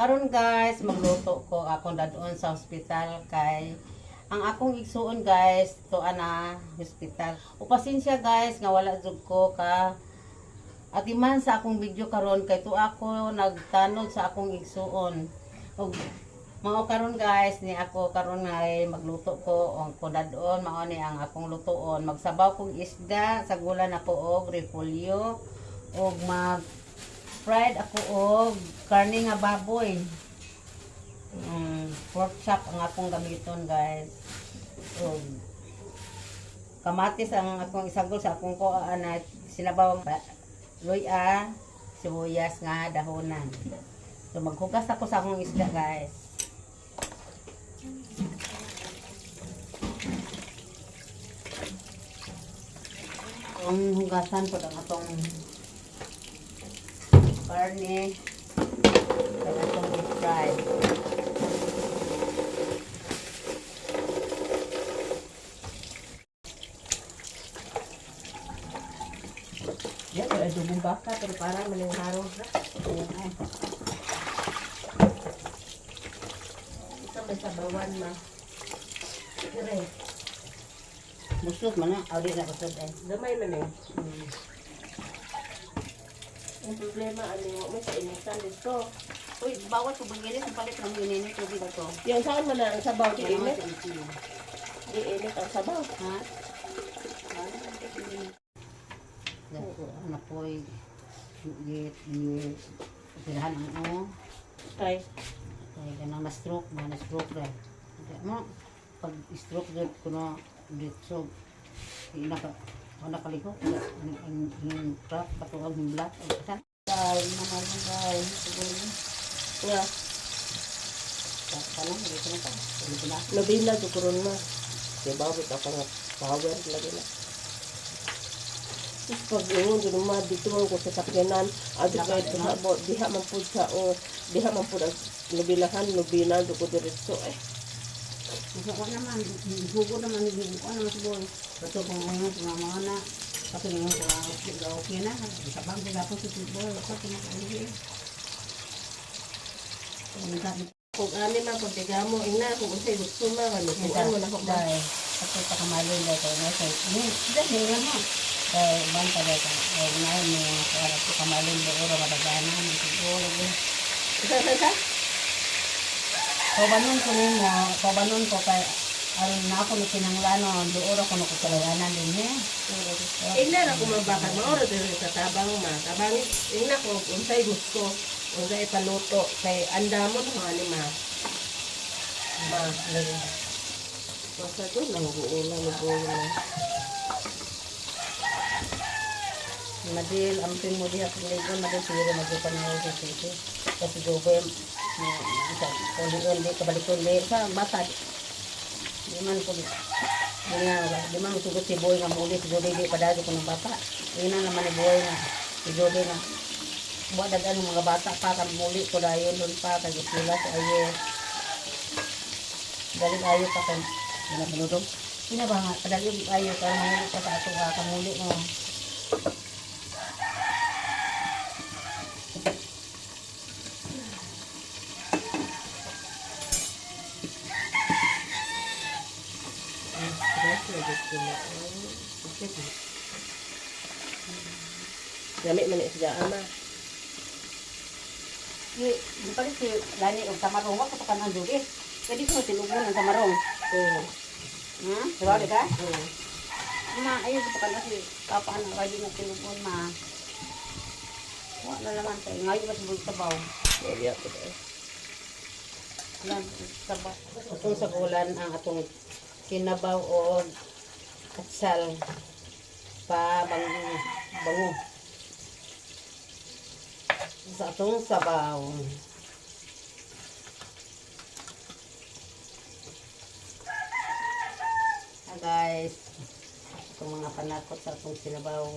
Karon guys, magluto ko akong dadon sa ospital kay ang akong igsuon guys to ana hospital. O pasensya guys nga wala jud ko ka atiman sa akong video karon kay to ako nagtanod sa akong igsuon. Og mao karon guys ni ako karon ay magluto ko ang kodadon mao ni ang akong lutoon. Magsabaw kong isda sa gula na ko og repolyo og mag fried ako og karne nga baboy. Pork chop ang akong gamiton guys. Og kamatis ang akong isagol sa akong ko na sinabaw luya, sibuyas nga dahonan. So maghugas ako sa akong isda guys. Ang hugasan ko ang atong karne at atong i-fry. Yan, ay dugong baka pero parang maling harong na. Ayan. Ito may sabawan ma. Kire. Busog man na. Audi na busog eh. Damay man eh. Ang problema, may sa initan dito. Uy, bawat ko bang ang palit ng ininit ko dito to. Yung saan mo na ang sabaw, di Ano init? sa ito? Di init ang sabaw. Ha? Anak ko ay pinahan ang Kay, kaya ganang na-stroke rin. Mo, pag stroke doon ko na dito, nakaliko, yung crack, bato ang himlat, o kasan. Dahil naman yung dahil, siguro yun. nga, Kanan, dito na pa, dito na. nabila, tukuron mo. Diba, bita ka nga, power lagi na. Tapos pag yun, doon mo, dito mo ko sa sakyanan, adi kayo, diha man po sa, o, diha man po ang nabilahan, nabina, doon ko diretso eh. Gusto ko naman, hugo naman, hugo ko naman si boy. Bato ko ngayon, mga na, kasi ngayon ko okay na, sa bang po si boy, ako kumakain. Kung ani man, pag tiga mo, ina, kung unsay gusto mo, manukuan mo na ko ba? Dahil, ako pa kamalin dahil ko na sa dahil nga mo. Dahil, banta dahil ka, ngayon mo, kaya ko kamalin dahil oro, madagana, siguro. Isa? Pabanon ko ninyo, pabanon ko kay, aron na ako ni kinanglano, doon ako nakukalayanan din eh. Ina na kung mabakad mo, oro din sa tabang ma. Tabang, ina ko, unsay gusto, unsay paluto, kay andamon mo ani ma. Ma, lagi. Basta ko, nangguulan, nangguulan. Madil, amping mo diha kung ligon, madil siguro magpapanaw sa sisi. Kasi doon kundi kabalik-kundi sa bata. Di man ko, di man sugot si boy nga muli, siguro di padado ko ng bata. Yun na naman ni boy nga, siguro nga, buwan dagan ng mga bata pa, muli ko dayon doon pa, kagipila sa ayo. Galing ayo pa kay, pinabulodong. Pinaba nga, padaling ayo, para mahuli pa sa ato kamuli mo. Gamit man isda ama. Di pa rin si Lani o Tamarong, wak ko pa ng dugi. Pwede ko tinugon ng Tamarong. Oo. Diba, di ka? Oo. Ma, ayun ko pa ka si kapaan ang kaya na tinugon, ma. Wala na naman tayo. Ngayon ba sa sabaw? Naliya ko tayo. Lan, sabaw. Atong sagulan ang atong kinabaw o katsal pa bango. Sa atong sabaw. Guys, itong mga panakot sa atong sinabaw.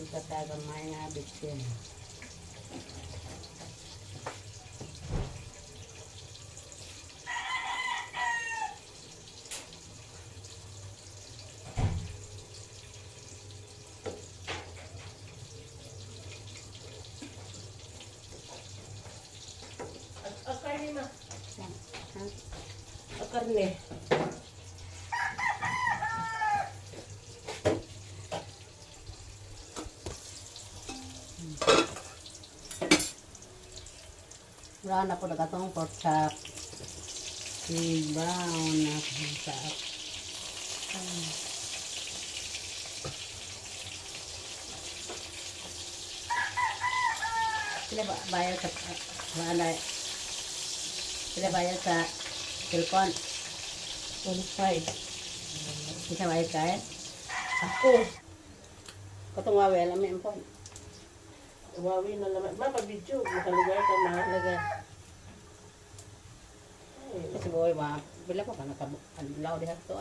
Ikatamay nga bitsin. Karne ma. Ha? Karne. Wala na po nagatong pork chop. Ibaw na sa sila ba bayad sa wala sila bayad sa cellphone 25. isa bayad kaya Ako. katong wawel amin po Wawi na naman. Ma, pag-video. Makalugar ka ma. talaga Ay, kasi boy ba bila ko ka nakabulaw diha to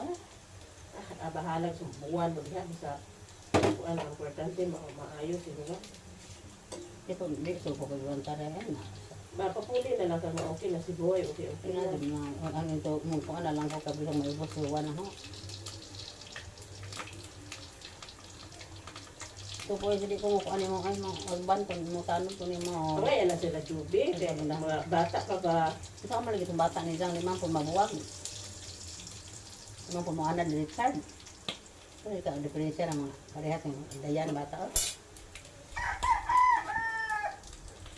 bahalag sa buwan. Diha, bisa. Kuan ang importante, maayos. Diba? ito di so ko gawon tara yan Mapapuli na lang ka na okay na si Boy. Okay ina na. din na ang ito mo ko ana lang ko kabilang may ubos so wala ho so po hindi ko mo ano mo ay mo urban kun mo tanong kun mo Ngayon na sila tubig. Kaya mga bata ka ba? ito ka malagi itong bata ni Jang limang po mabuwag limang po mga anak ni Richard so ito ang diferensya ng mga parehas ng dayan bata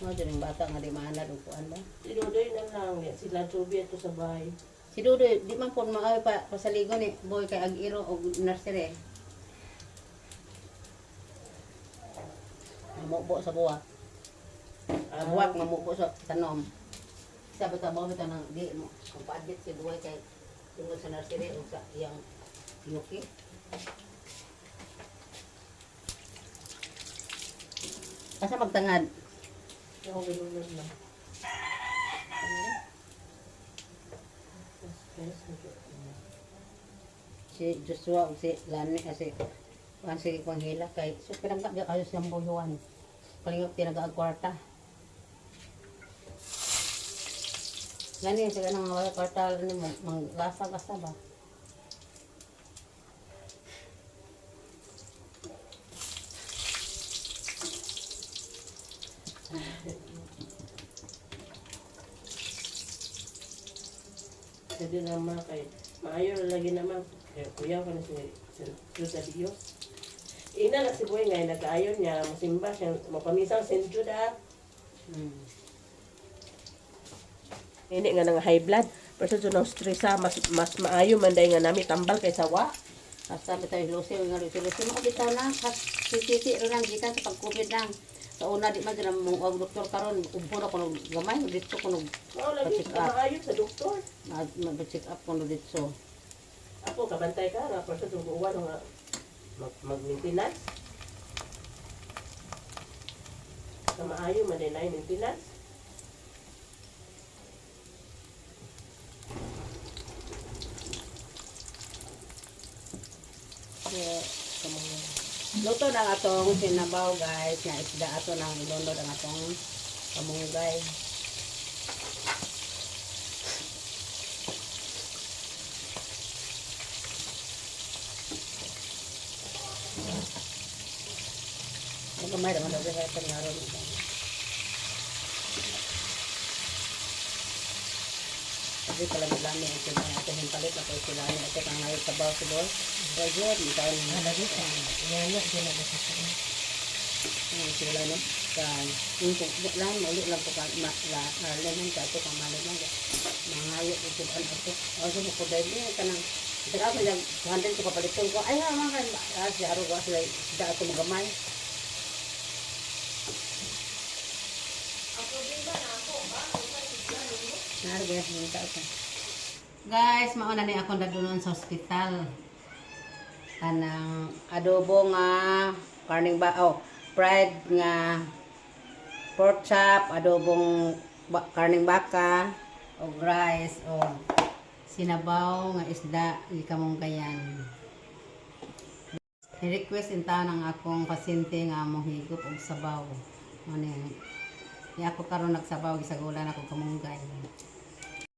mga dyan yung bata nga di maanad o kuan ba Si Dodoy na lang. Sila tubig ito sa bahay. si Dudo di man po maawi pa pasaligo ni boy kay ag-iro o nursery mamubo sa buwak buwak mamubo sa tanom sabi ta mo bitaw nang di mo kung paadit si buhay kay tungod sa nursery o sa iyang yuki asa magtangad Ako binunod lang. si Joshua o si Lani kasi sige kong hila kay so pinagka ayos ng buhuan palingap tinaga kwarta Lani sila nang mga kwarta ni mo manglasa-lasa ba Kasi naman kay maayo na lagi naman. Kaya kuya ko na si Dios. Ina na si Boy ngayon nag-ayon niya. Masimba siya. Mapamisang sentyo da. Ini nga nang high blood. Pero sa nang stressa, mas maayo man dahil nga namin tambal kay sawa. Basta bitaw lusi nga lusi mo bitaw na sisi ro lang gikan sa pag-COVID lang. Sa una di man dira mo og doktor karon ubbo na kuno gamay dito kuno Oo, lagi maayo sa doktor. mag-check up kuno dito. Ako, kabantay ka nga. Pero sa tuguan nga mag-maintenance. Sa maayo man din ay maintenance. Luto na nga atong sinabaw guys, nga isda ato nang ilunod ang atong kamunggay. Magamay naman daw sa tangaron. Kasi pala maglami ang sila natin yung palit na kung sila natin at ang ngayon sa bawa si Boy. Kaya dyan, ikaw yung Lagi sa yan din na sa sila no. Yung lang, ulit lang po lemon ka ito, kamalin lang. Mangayo ko ito, ano ito. Ako mo ko dahil niya, kanang ito ako yung handle ko kapalitin ko. Ay, mga kan, si Aro ko sila, sila ako magamay. Guys, mauna ni ako nadunon sa ospital. Kanang adobo nga karning fried nga pork chop, adobong karning baka o rice o sinabaw nga isda ikamong kayan. i-request inta ng akong pasyente nga mohigop og sabaw. Ano, ako karon nagsabaw gisagulan ako kamunggay.